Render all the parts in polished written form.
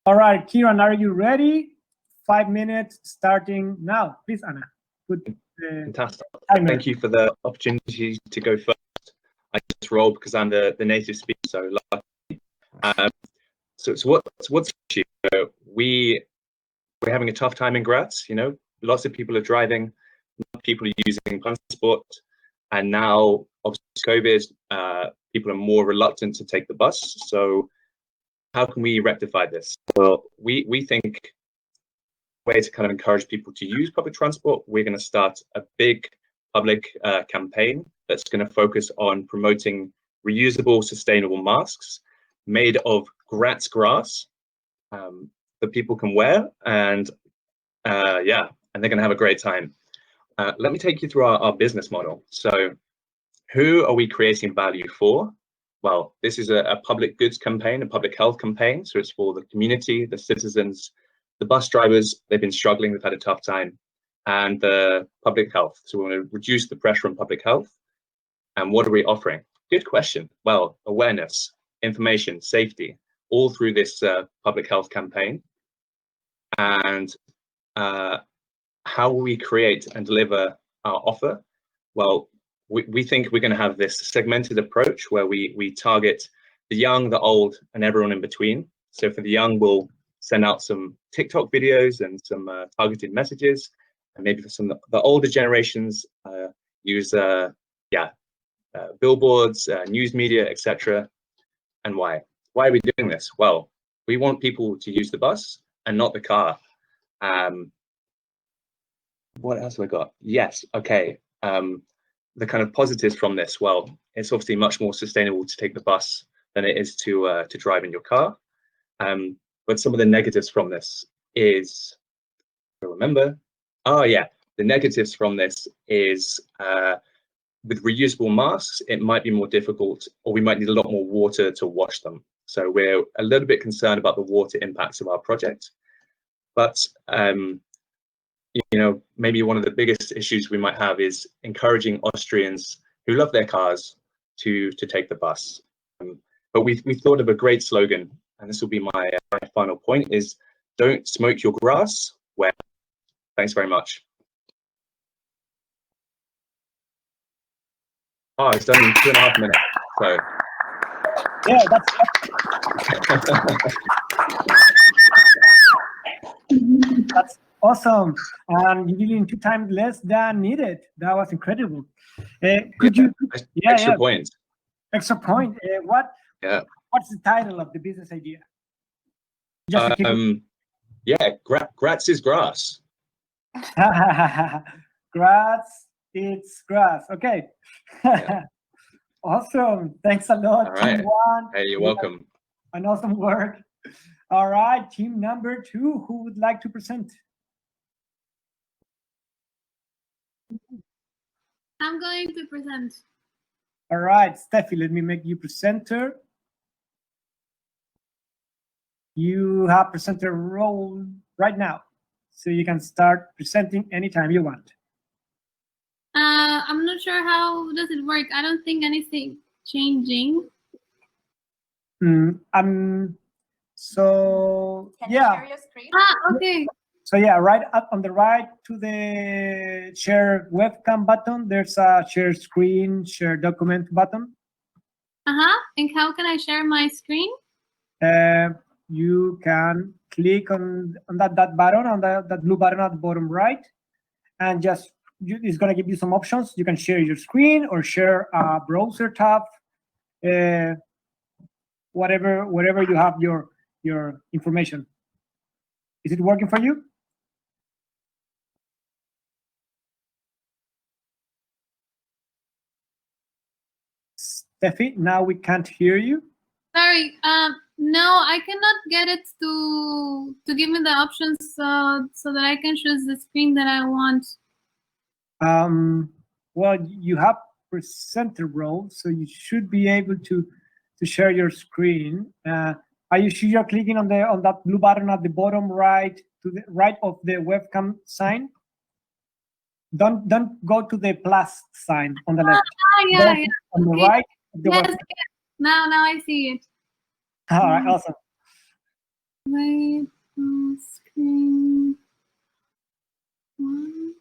All right, Kieran, are you ready? 5 minutes starting now. Please, Anna. Good. Fantastic. Thank you for the opportunity to go first. I just roll because I'm the native speaker, so lucky. So what's the issue? We're having a tough time in Graz. You know, lots of people are driving, people are using transport, and now obviously COVID, people are more reluctant to take the bus. So how can we rectify this? Well, we think way to kind of encourage people to use public transport, we're going to start a big public campaign that's going to focus on promoting reusable, sustainable masks made of Graz grass that people can wear, and yeah, and they're going to have a great time. Let me take you through our business model. So who are we creating value for? Well, this is a public goods campaign, a public health campaign. So it's for the community, the citizens, the bus drivers. They've been struggling, they've had a tough time, and the public health. So we want to reduce the pressure on public health. And what are we offering? Good question. Well, awareness, information, safety, all through this public health campaign. And how will we create and deliver our offer? Well, we think we're going to have this segmented approach where we target the young, the old, and everyone in between. So for the young, we'll send out some TikTok videos and some targeted messages, and maybe for some of the older generations, use billboards, news media, etc. And why? Why are we doing this? Well, we want people to use the bus and not the car. What else have I got? Yes, okay. The kind of positives from this, well, it's obviously much more sustainable to take the bus than it is to drive in your car. But some of the negatives from this is, remember, the negatives from this is with reusable masks, it might be more difficult, or we might need a lot more water to wash them. So we're a little bit concerned about the water impacts of our project. But you know, maybe one of the biggest issues we might have is encouraging Austrians who love their cars to take the bus. But we thought of a great slogan, and this will be my final point, is don't smoke your grass. Well, thanks very much. Oh, it's done in 2.5 minutes. So yeah, that's awesome. You did it in 2 times less than needed. That was incredible. Could you? Extra point. Extra point. What's the title of the business idea? Graz is grass. Graz, it's grass. Okay. Yeah. Awesome. Thanks a lot. All right. Team 1. Hey, you're welcome. An awesome work. All right, team number 2, who would like to present? I'm going to present. All right, Steffi, let me make you presenter. You have presenter role right now, so you can start presenting anytime you want. I'm not sure how does it work. I don't think anything changing. So can you share your screen? Okay. So yeah, right up on the right to the share webcam button, there's a share screen, share document button. And how can I share my screen? You can click on that button, on that blue button at the bottom right, and just it's going to give you some options. You can share your screen or share a browser tab, wherever you have your information. Is it working for you? Steffi, now we can't hear you. Sorry, no, I cannot get it to give me the options so that I can choose the screen that I want. Well, you have presenter role, so you should be able to share your screen. Are you sure you're clicking on that blue button at the bottom right, to the right of the webcam sign? Don't go to the plus sign on the left. Yeah. On the right. Yes. Now I see it. All right, awesome. Wait, screen one.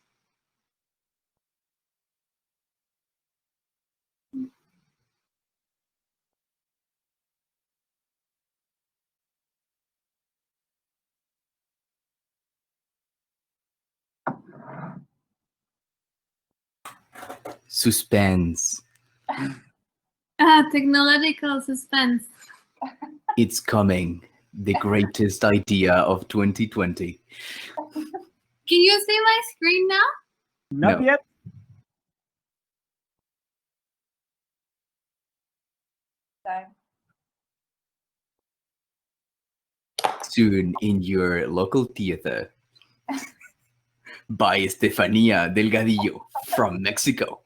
Suspense. Technological suspense. It's coming. The greatest idea of 2020. Can you see my screen now? Not No. yet. Soon in your local theater. By Estefania Delgadillo from Mexico.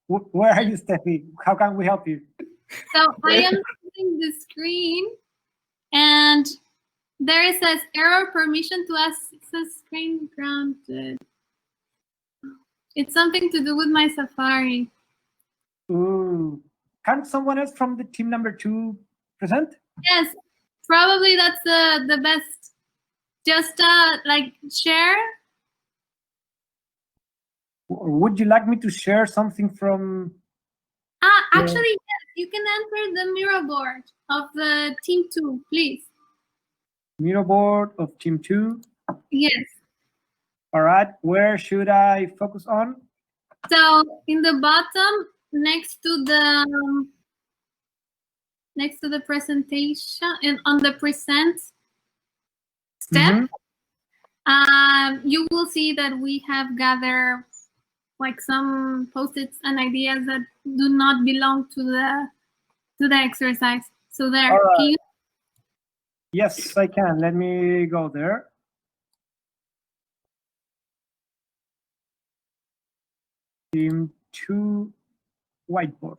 Where are you, Steffi? How can we help you? So I am using the screen, and there it says error permission to access screen granted. It's something to do with my Safari. Ooh. Can someone else from the team number 2 present? Yes, probably that's the best. Just like share. Or would you like me to share something from? Actually, yes, you can enter the mirror board of the team 2, please. Mirror board of team 2. Yes. All right. Where should I focus on? So in the bottom, next to the presentation and on the present step, you will see that we have gathered like some post-its and ideas that do not belong to the exercise. So there, All right. can you? Yes, I can. Let me go there. Team 2 whiteboard.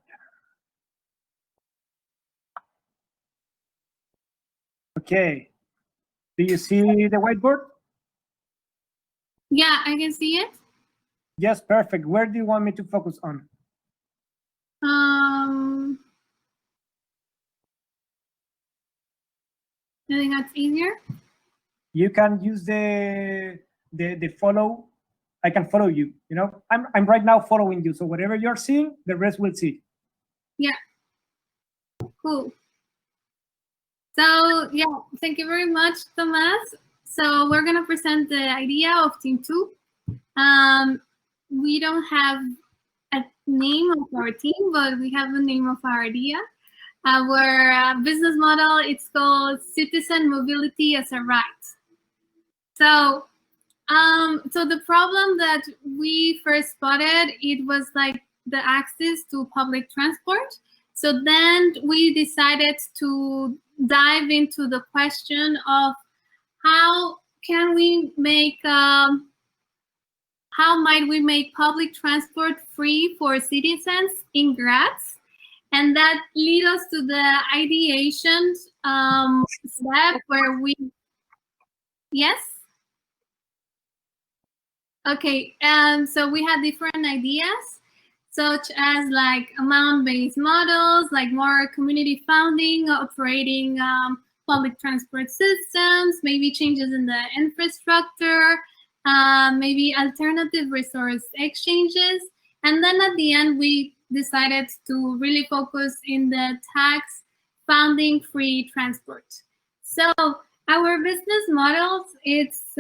Okay. Do you see the whiteboard? Yeah, I can see it. Yes, perfect. Where do you want me to focus on? I think that's easier. You can use the follow. I can follow you. You know, I'm right now following you. So whatever you're seeing, the rest will see. Yeah. Cool. So yeah, thank you very much, Tomas. So we're gonna present the idea of Team 2. We don't have a name of our team, but we have the name of our idea. Our business model, it's called Citizen Mobility as a Right. So, so the problem that we first spotted, it was like the access to public transport. So then we decided to dive into the question of how can we make, how might we make public transport free for citizens in Graz? And that lead us to the ideation step where we, yes? Okay, so we had different ideas, such as like amount-based models, like more community funding, operating public transport systems, maybe changes in the infrastructure, maybe alternative resource exchanges. And then at the end, we decided to really focus in the tax funding free transport. So our business models, it's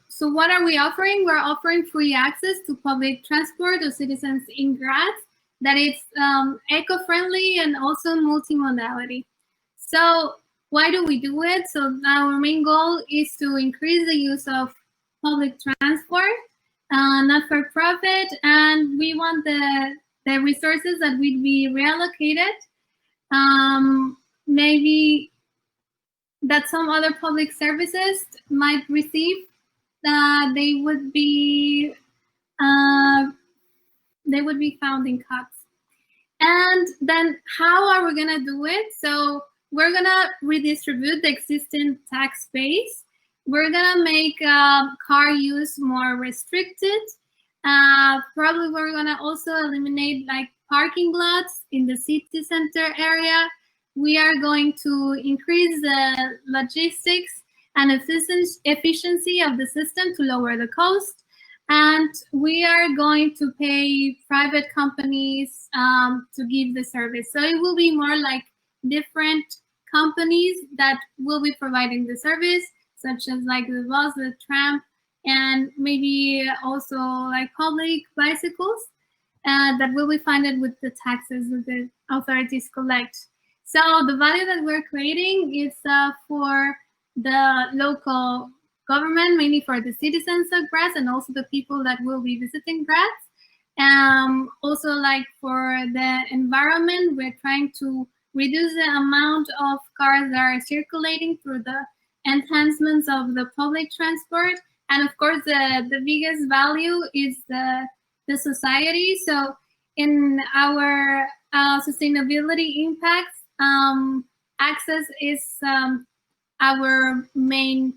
so what are we offering? We're offering free access to public transport of citizens in Graz that is eco-friendly and also multimodality. So why do we do it? So our main goal is to increase the use of public transport, not for profit, and we want the resources that would be reallocated, maybe that some other public services might receive, they would be found in cuts. And then how are we gonna do it? So we're gonna redistribute the existing tax base. We're gonna make car use more restricted. Probably we're gonna also eliminate like parking lots in the city center area. We are going to increase the logistics and efficiency of the system to lower the cost. And we are going to pay private companies to give the service. So it will be more like different companies that will be providing the service, such as like the bus, the tram, and maybe also like public bicycles that will be funded with the taxes that the authorities collect. So the value that we're creating is for the local government, mainly for the citizens of Graz and also the people that will be visiting Graz. Also like for the environment, we're trying to reduce the amount of cars that are circulating through the enhancements of the public transport. And of course, the biggest value is the society. So in our sustainability impacts, access is our main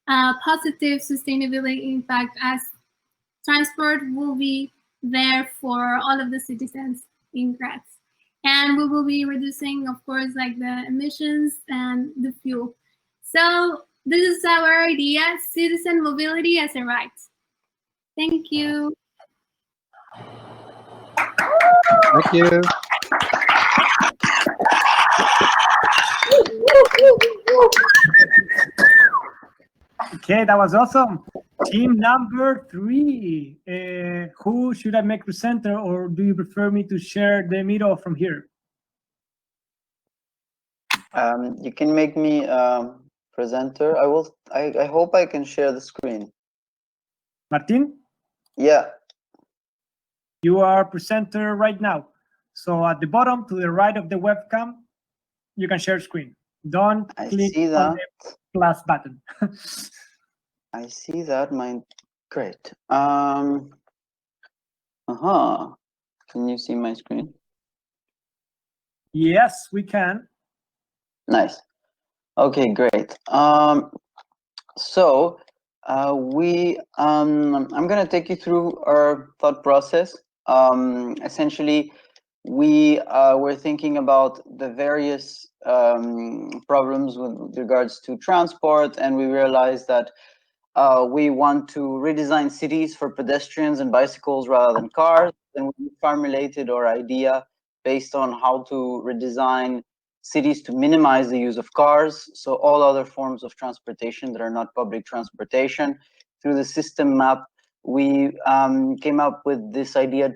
positive sustainability impact, as transport will be there for all of the citizens in Graz. And we will be reducing, of course, like the emissions and the fuel. So this is our idea, citizen mobility as a right. Thank you. Thank you. Okay, that was awesome. Team number 3. Who should I make presenter, or do you prefer me to share the middle from here? You can make me presenter. I hope I can share the screen. Martin? Yeah. You are presenter right now. So at the bottom to the right of the webcam, you can share screen. Don't click on the plus button. I see that. Great. Can you see my screen? Yes, we can. Nice. Okay, great. So I'm going to take you through our thought process. Essentially, we were thinking about the various problems with regards to transport, and we realized that we want to redesign cities for pedestrians and bicycles rather than cars, and we formulated our idea based on how to redesign cities to minimize the use of cars, so all other forms of transportation that are not public transportation. Through the system map, we came up with this idea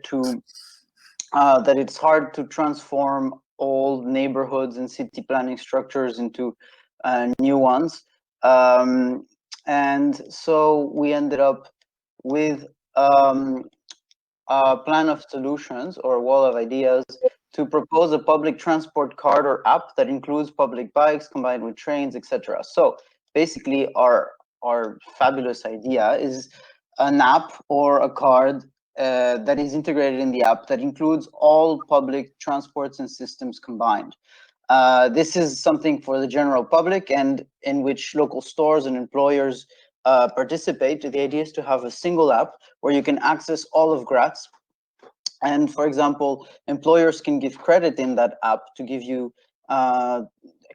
that it's hard to transform old neighborhoods and city planning structures into new ones. And so we ended up with a plan of solutions, or a wall of ideas, to propose a public transport card or app that includes public bikes combined with trains, etc. So basically, our fabulous idea is an app or a card that is integrated in the app that includes all public transports and systems combined. This is something for the general public, and in which local stores and employers participate. The idea is to have a single app where you can access all of Graz. And for example, employers can give credit in that app to give you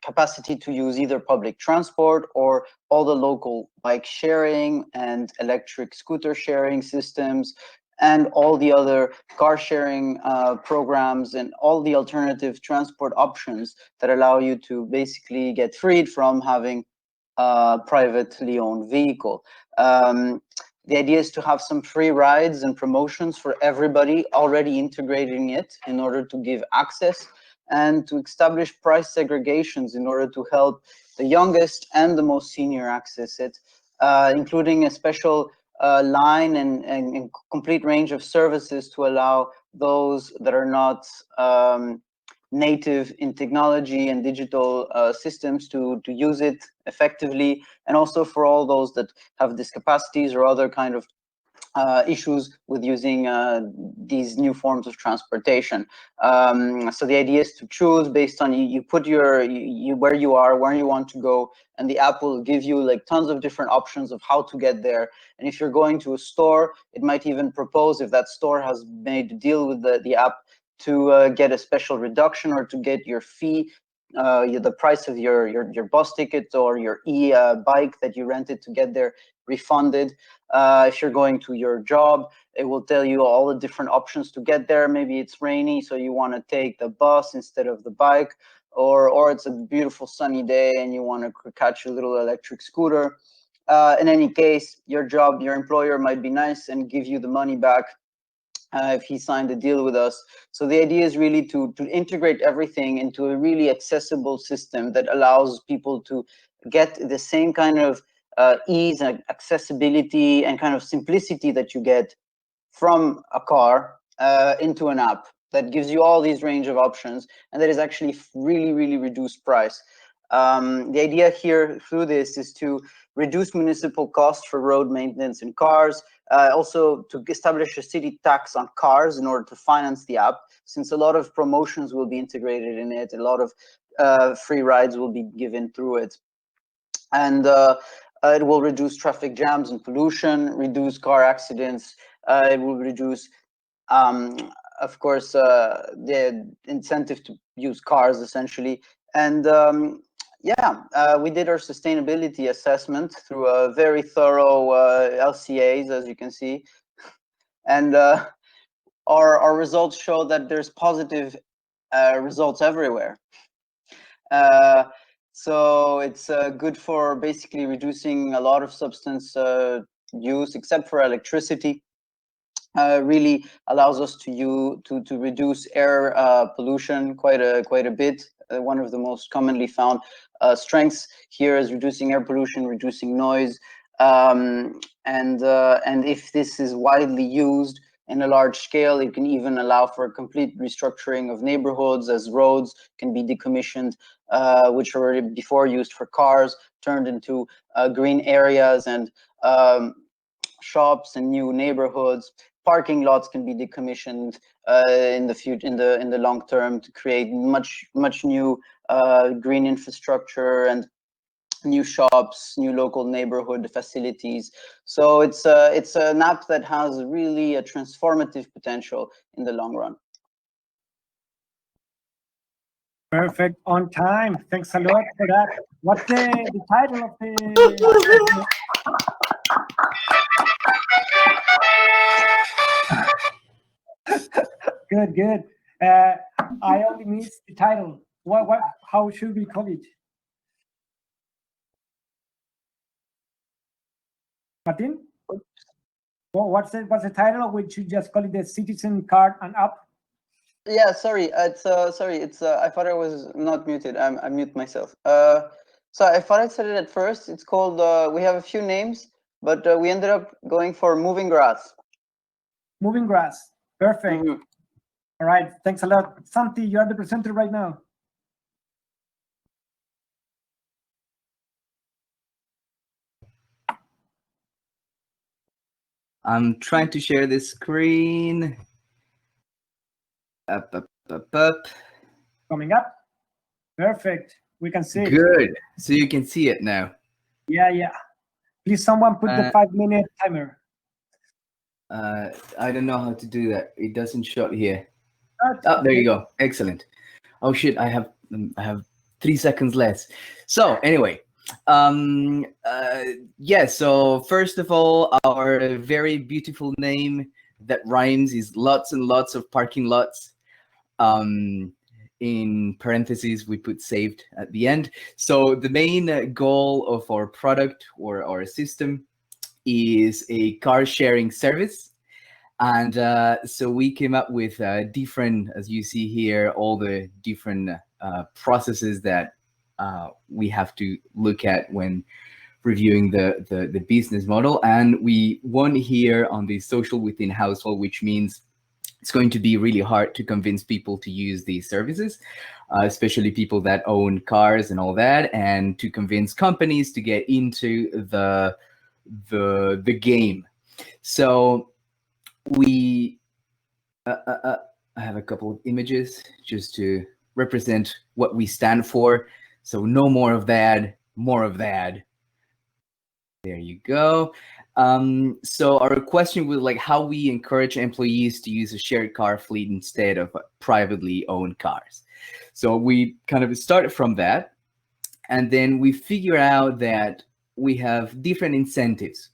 capacity to use either public transport or all the local bike sharing and electric scooter sharing systems, and all the other car sharing programs, and all the alternative transport options that allow you to basically get freed from having a privately owned vehicle. The idea is to have some free rides and promotions for everybody, already integrating it in order to give access, and to establish price segregations in order to help the youngest and the most senior access it, including a special line and complete range of services to allow those that are not native in technology and digital systems to use it effectively, and also for all those that have discapacities or other kind of issues with using these new forms of transportation. So the idea is to choose based on you put your where you are, where you want to go, and the app will give you like tons of different options of how to get there. And if you're going to a store, it might even propose, if that store has made a deal with the app, to get a special reduction or to get your fee, the price of your bus ticket or your bike that you rented to get there refunded. If you're going to your job, it will tell you all the different options to get there. Maybe it's rainy, so you want to take the bus instead of the bike, or it's a beautiful sunny day and you want to catch a little electric scooter. In any case, your employer might be nice and give you the money back if he signed a deal with us. So the idea is really to integrate everything into a really accessible system that allows people to get the same kind of ease and accessibility and kind of simplicity that you get from a car into an app that gives you all these range of options and that is actually really, really reduced price. The idea here through this is to reduce municipal costs for road maintenance in cars, also to establish a city tax on cars in order to finance the app, since a lot of promotions will be integrated in it, a lot of free rides will be given through it. And it will reduce traffic jams and pollution, reduce car accidents, it will reduce, of course, the incentive to use cars, essentially. And yeah, we did our sustainability assessment through a very thorough LCAs, as you can see. And our results show that there's positive results everywhere. So it's good for basically reducing a lot of substance use, except for electricity. Really allows us to reduce air pollution quite a bit. One of the most commonly found strengths here is reducing air pollution, reducing noise, and if this is widely used in a large scale, it can even allow for a complete restructuring of neighborhoods, as roads can be decommissioned, which were before used for cars, turned into green areas and shops and new neighborhoods. Parking lots can be decommissioned in the future, in the long term, to create much new green infrastructure and new shops, new local neighborhood facilities. So it's an app that has really a transformative potential in the long run. Perfect, on time. Thanks a lot for that. What's the title of the? Good. I only missed the title. What? How should we call it? Martin? What's the title? Or we should just call it the Citizen Card and App? Yeah, sorry. It's I thought I was not muted. I mute myself. So I thought I said it at first. It's called. We have a few names, but we ended up going for UniGraz. UniGraz. Perfect. Mm-hmm. All right. Thanks a lot, Santi. You are the presenter right now. I'm trying to share this screen. Up. Coming up. Perfect. We can see it. Good. So you can see it now. Yeah. Please, someone put the 5-minute timer. I don't know how to do that. It doesn't show here. Oh, there you go. Excellent. Oh shit! I have 3 seconds less. So anyway, yeah. So first of all, our very beautiful name that rhymes is lots and lots of parking lots. In parentheses, we put saved at the end. So the main goal of our product or our system is a car sharing service. And so we came up with different, as you see here, all the different processes that we have to look at when reviewing the business model. And we won here on the social within household, which means it's going to be really hard to convince people to use these services, especially people that own cars and all that, and to convince companies to get into the game. So we, I have a couple of images just to represent what we stand for. So no more of that, more of that. There you go. So our question was like how we encourage employees to use a shared car fleet instead of privately owned cars. So we kind of started from that, and then we figure out that we have different incentives.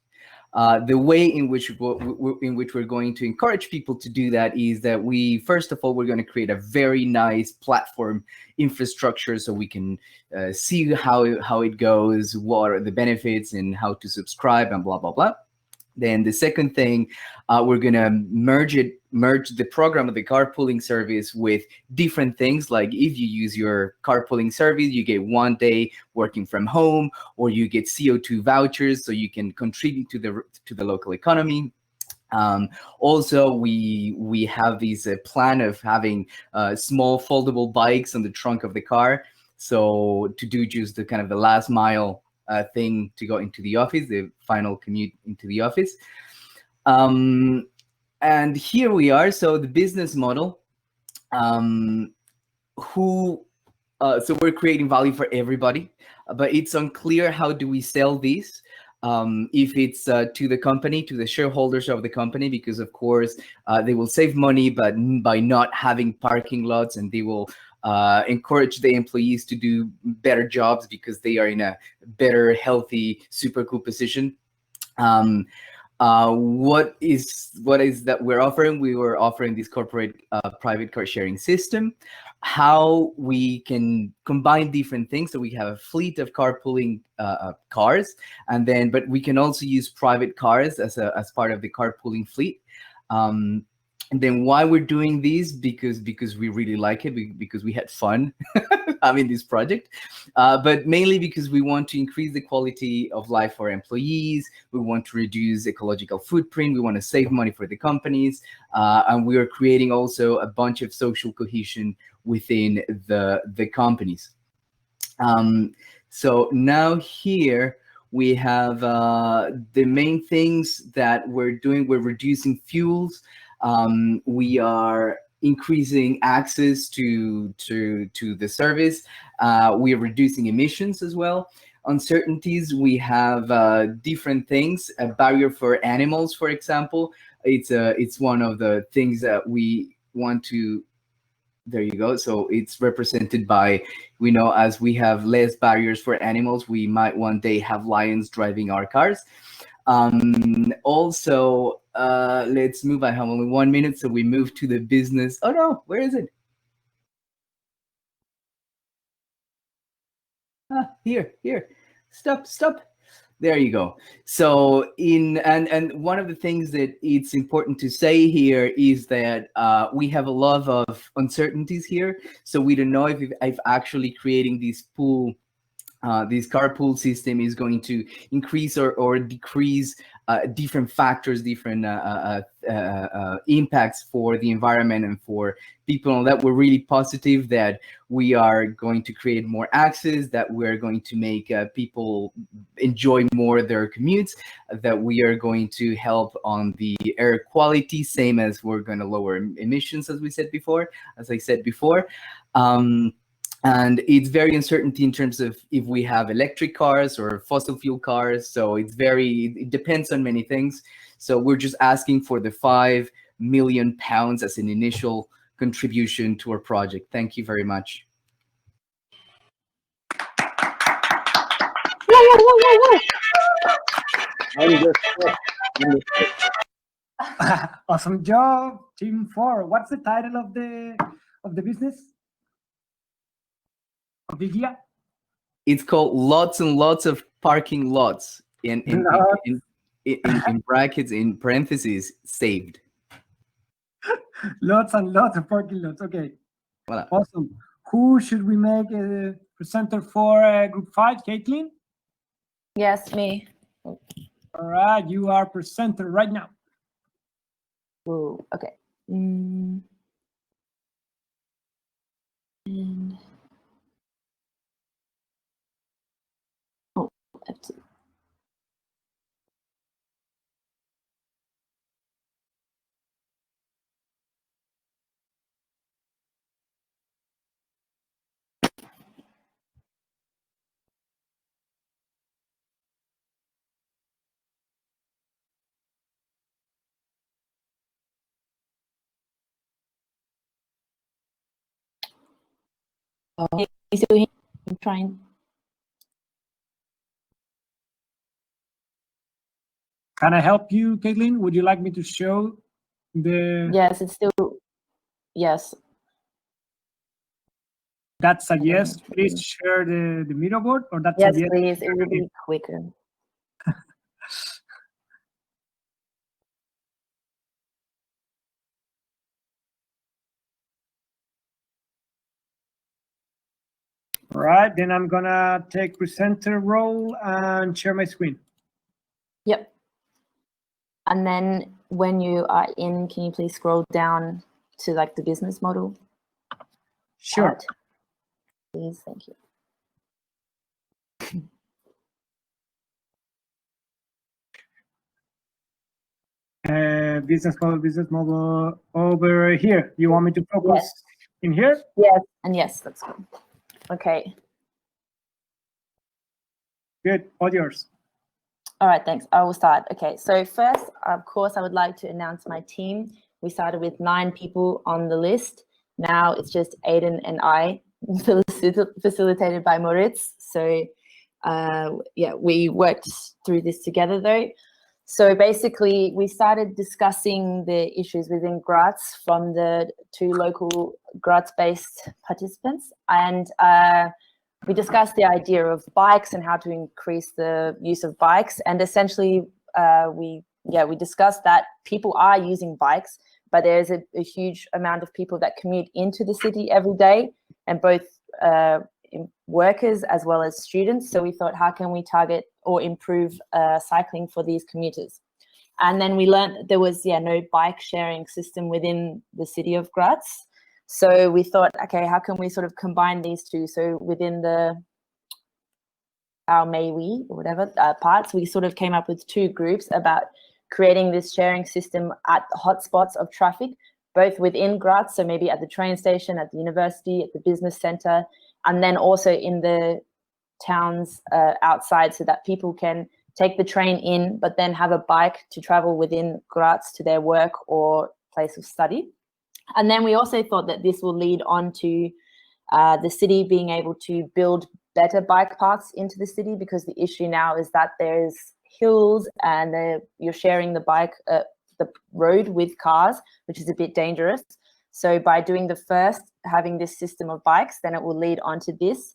The way in which we're going to encourage people to do that is that we, first of all, we're going to create a very nice platform infrastructure so we can see how it goes, what are the benefits, and how to subscribe, and blah blah blah. Then the second thing, we're gonna merge the program of the carpooling service with different things. Like if you use your carpooling service, you get 1 day working from home, or you get CO2 vouchers so you can contribute to the local economy. Also, we have this plan of having small foldable bikes on the trunk of the car, so to do just the kind of the last mile thing to go into the office, the final commute into the office. And here we are. So the business model, so we're creating value for everybody, but it's unclear how do we sell these. If it's to the company, to the shareholders of the company, because of course they will save money, but by not having parking lots, and they will encourage the employees to do better jobs because they are in a better, healthy, super cool position. What is that we're offering? We were offering this corporate private car sharing system. How we can combine different things, so we have a fleet of carpooling cars, and then but we can also use private cars as part of the carpooling fleet. And then why we're doing these, because we really like it, because we had fun having this project, but mainly because we want to increase the quality of life for employees. We want to reduce ecological footprint. We want to save money for the companies, and we are creating also a bunch of social cohesion within the companies. So now here we have the main things that we're doing. We're reducing fuels. We are increasing access to the service. We are reducing emissions as well. Uncertainties, we have different things. A barrier for animals, for example, it's one of the things that we want to. There you go. So it's represented by, we know, as we have less barriers for animals, we might one day have lions driving our cars. Also, let's move. I have only 1 minute, so we move to the business. Oh no, where is it? Here. Stop. There you go. So and one of the things that it's important to say here is that we have a lot of uncertainties here. So we don't know if actually creating this pool, this carpool system is going to increase or decrease different factors, different impacts for the environment and for people. That we're really positive that we are going to create more access, that we're going to make people enjoy more their commutes, that we are going to help on the air quality, same as we're going to lower emissions, as I said before. And it's very uncertainty in terms of if we have electric cars or fossil fuel cars. So it depends on many things. So we're just asking for the £5 million as an initial contribution to our project. Thank you very much. Awesome job, Team 4. What's the title of the business? Of the idea? It's called Lots and Lots of Parking Lots. In brackets, in parentheses, saved. Lots and lots of parking lots. Okay. Voilà. Awesome. Who should we make a presenter for Group 5? Caitlin? Yes, me. All right, you are presenter right now. Ooh, okay. And oh, let's see. Oh, you still here? I'm trying. Can I help you, Caitlin? Would you like me to show the? Yes, it's still. Yes. That's a don't yes. know. Please share the Miro board, or that's Yes, a yes. please. It will be quicker. All right, then I'm gonna take presenter role and share my screen. Yep. And then when you are in, can you please scroll down to like the business model? Sure. part? Please, thank you. Business model over here. You want me to focus Yes. in here? Yes, and yes, that's good. Okay. Good, all yours. All right, thanks. I will start. Okay, so first, of course, I would like to announce my team. We started with 9 people on the list. Now it's just Aiden and I, facilitated by Moritz. So yeah, we worked through this together though. So basically, we started discussing the issues within Graz from the 2 local Graz-based participants, and we discussed the idea of bikes and how to increase the use of bikes. And essentially, we discussed that people are using bikes, but there's a huge amount of people that commute into the city every day, and both workers as well as students. So we thought, how can we target or improve cycling for these commuters? And then we learned that there was no bike sharing system within the city of Graz. So we thought, okay, how can we sort of combine these two? So within our may we or whatever parts, we sort of came up with 2 groups about creating this sharing system at the hotspots of traffic, both within Graz, so maybe at the train station, at the university, at the business center, and then also in the towns outside, so that people can take the train in, but then have a bike to travel within Graz to their work or place of study. And then we also thought that this will lead on to the city being able to build better bike paths into the city, because the issue now is that there's hills and you're sharing the road with cars, which is a bit dangerous. So by doing the first, having this system of bikes, then it will lead on to this.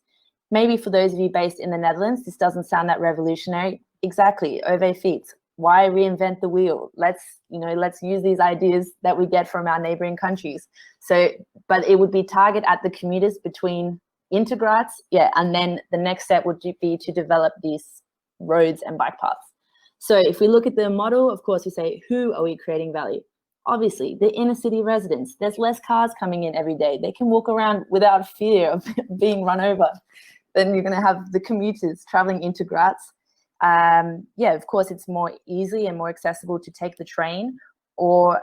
Maybe for those of you based in the Netherlands, this doesn't sound that revolutionary. Exactly, Ove fiets. Why reinvent the wheel? Let's use these ideas that we get from our neighboring countries. So, but it would be target at the commuters between into Graz, and then the next step would be to develop these roads and bike paths. So if we look at the model, of course, we say, who are we creating value? Obviously, the inner city residents. There's less cars coming in every day. They can walk around without fear of being run over. Then you're going to have the commuters traveling into Graz. Of course, it's more easy and more accessible to take the train to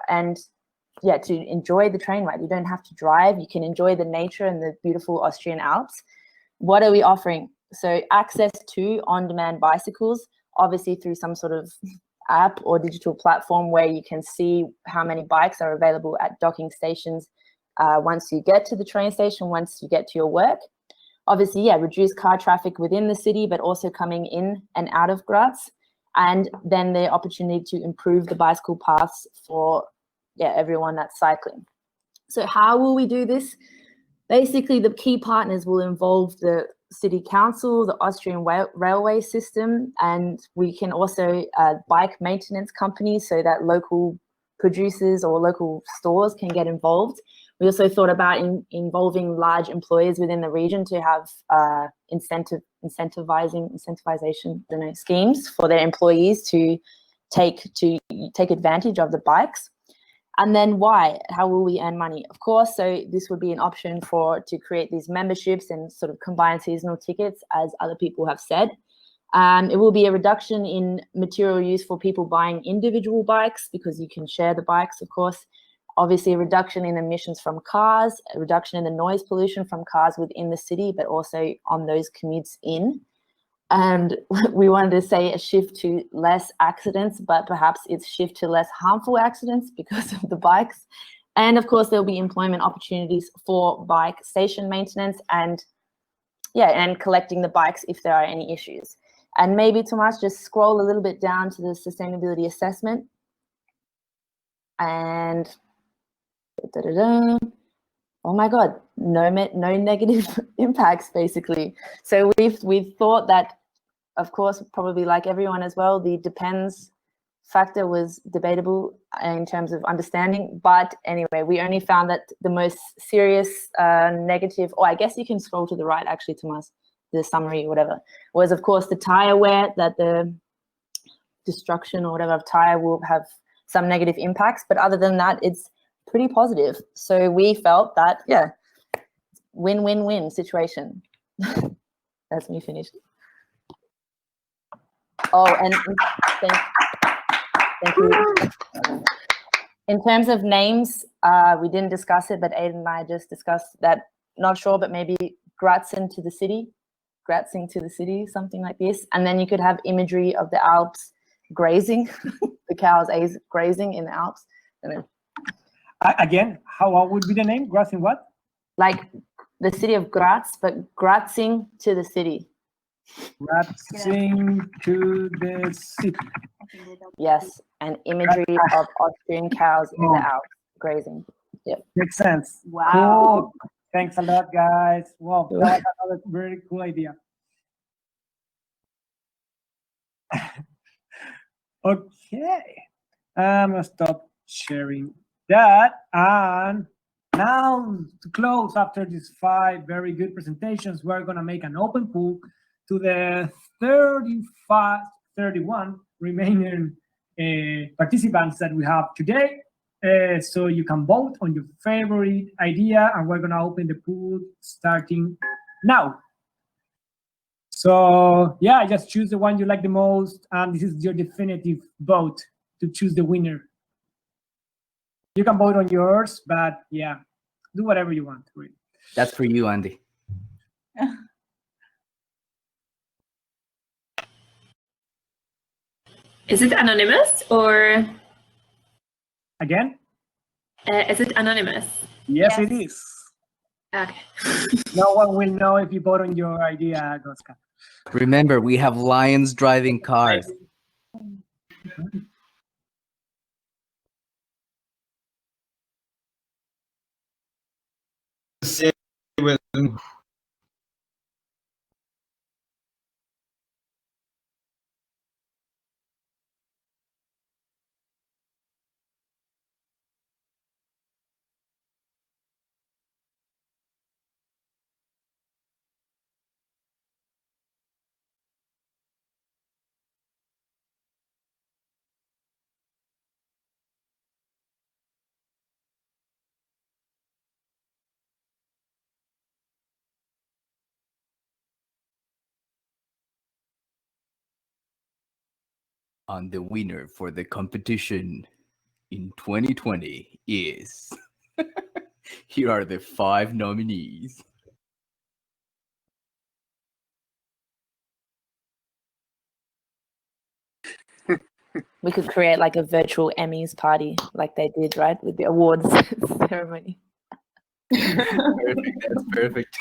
enjoy the train ride. You don't have to drive. You can enjoy the nature and the beautiful Austrian Alps. What are we offering? So access to on-demand bicycles, obviously through some sort of app or digital platform where you can see how many bikes are available at docking stations once you get to the train station, once you get to your work. Obviously, reduce car traffic within the city, but also coming in and out of Graz. And then the opportunity to improve the bicycle paths for everyone that's cycling. So how will we do this? Basically, the key partners will involve the city council, the Austrian railway system, and we can also bike maintenance companies, so that local producers or local stores can get involved. We also thought about involving large employers within the region to have incentivization schemes for their employees to take advantage of the bikes. And then why? How will we earn money? Of course, so this would be an option to create these memberships and sort of combine seasonal tickets, as other people have said. It will be a reduction in material use for people buying individual bikes, because you can share the bikes, of course. Obviously, a reduction in emissions from cars, a reduction in the noise pollution from cars within the city, but also on those commutes in. And we wanted to say a shift to less accidents, but perhaps it's shift to less harmful accidents because of the bikes. And of course, there'll be employment opportunities for bike station maintenance and collecting the bikes if there are any issues. And maybe, Tomas, just scroll a little bit down to the sustainability assessment. And oh my God, no negative impacts, basically. So we've thought that, of course, probably like everyone as well, the depends factor was debatable in terms of understanding. But anyway, we only found that the most serious negative, or I guess you can scroll to the right, actually, Tomas, the summary or whatever, was of course the tire wear, that the destruction or whatever of tire will have some negative impacts. But other than that, it's pretty positive. So we felt that, yeah, win-win-win situation. That's me finished. Oh, and thank you. In terms of names, we didn't discuss it, but Aidan and I just discussed that. Not sure, but maybe Grazing to the city, something like this. And then you could have imagery of the Alps grazing, the cows grazing in the Alps. And then, again, how would be the name? Grazing what? Like the city of Graz, but Grazing to the city. Grazing to the city. Yes, and imagery of Austrian cows in the Alps grazing. Yep. Makes sense. Wow. Cool. Thanks a lot, guys. Wow, that was another very cool idea. Okay, I'm gonna stop sharing that. And now to close, after these 5 very good presentations, we're gonna make an open poll to the 31 remaining participants that we have today. So you can vote on your favorite idea, and we're gonna open the pool starting now. So yeah, just choose the one you like the most, and this is your definitive vote to choose the winner. You can vote on yours, but yeah, do whatever you want, really. That's for you, Andy. Is it anonymous or? Again? Is it anonymous? Yes, it is. Okay. No one will know if you vote on your idea, Goska. Remember, we have lions driving cars. And the winner for the competition in 2020 is... Here are the 5 nominees. We could create like a virtual Emmys party like they did, right? With the awards ceremony. Perfect, that's perfect.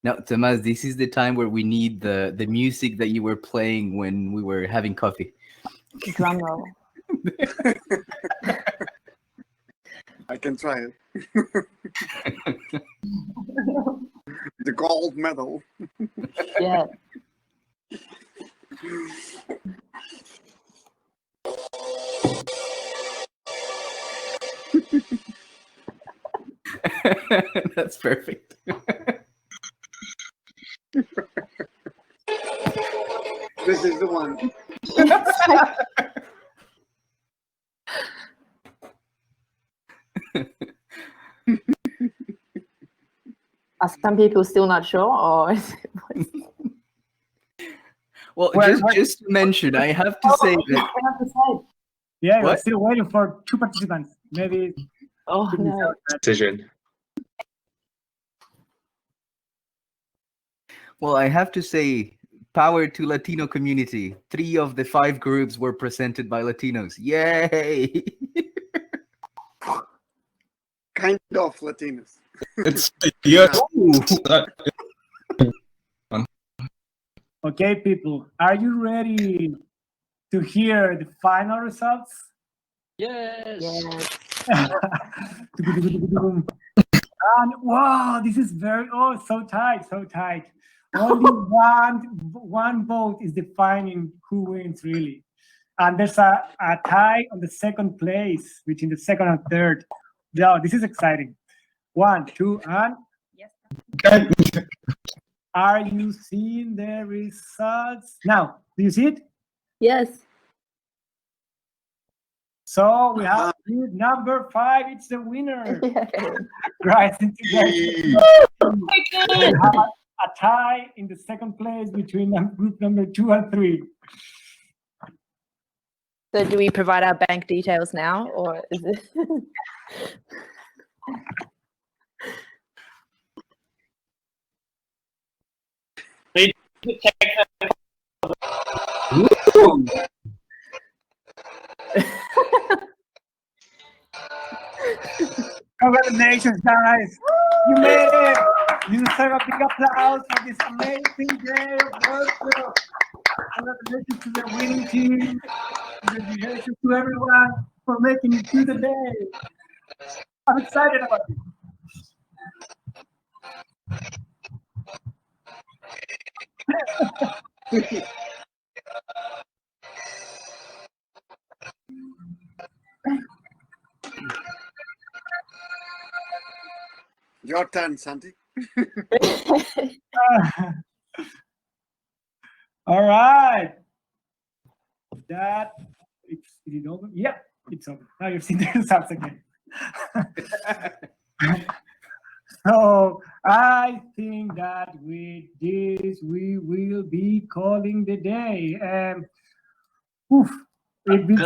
Now, Tomas, this is the time where we need the music that you were playing when we were having coffee. Drum roll. I can try it. The gold medal. Yeah. That's perfect. This is the one. Are some people still not sure, or is it... Well, just to mention, I have to say that Yeah, we're What? still waiting for 2 participants. Maybe. Oh no. Decision. Well, I have to say, power to Latino community. 3 of the 5 groups were presented by Latinos. Yay! Kind of Latinos. It's you're Okay, people, are you ready to hear the final results? Yes. And wow, this is so tight, so tight. Only one vote is defining who wins, really. And there's a tie on the second place between the second and third. Yeah, this is exciting. 1, 2, and are you seeing the results now? Do you see it? Yes. So we have number 5. It's the winner. Graz integration. We have a tie in the second place between group number 2 and 3. So do we provide our bank details now, or is it? Congratulations, guys! You made it! You deserve a big applause for this amazing day of work. Congratulations to the winning team. Congratulations to everyone for making it through the day. I'm excited about it. Your turn, Santi. All right. Is it over? Yeah, it's over. Now you've seen the results again. So I think that with this we will be calling the day. Oof, it beats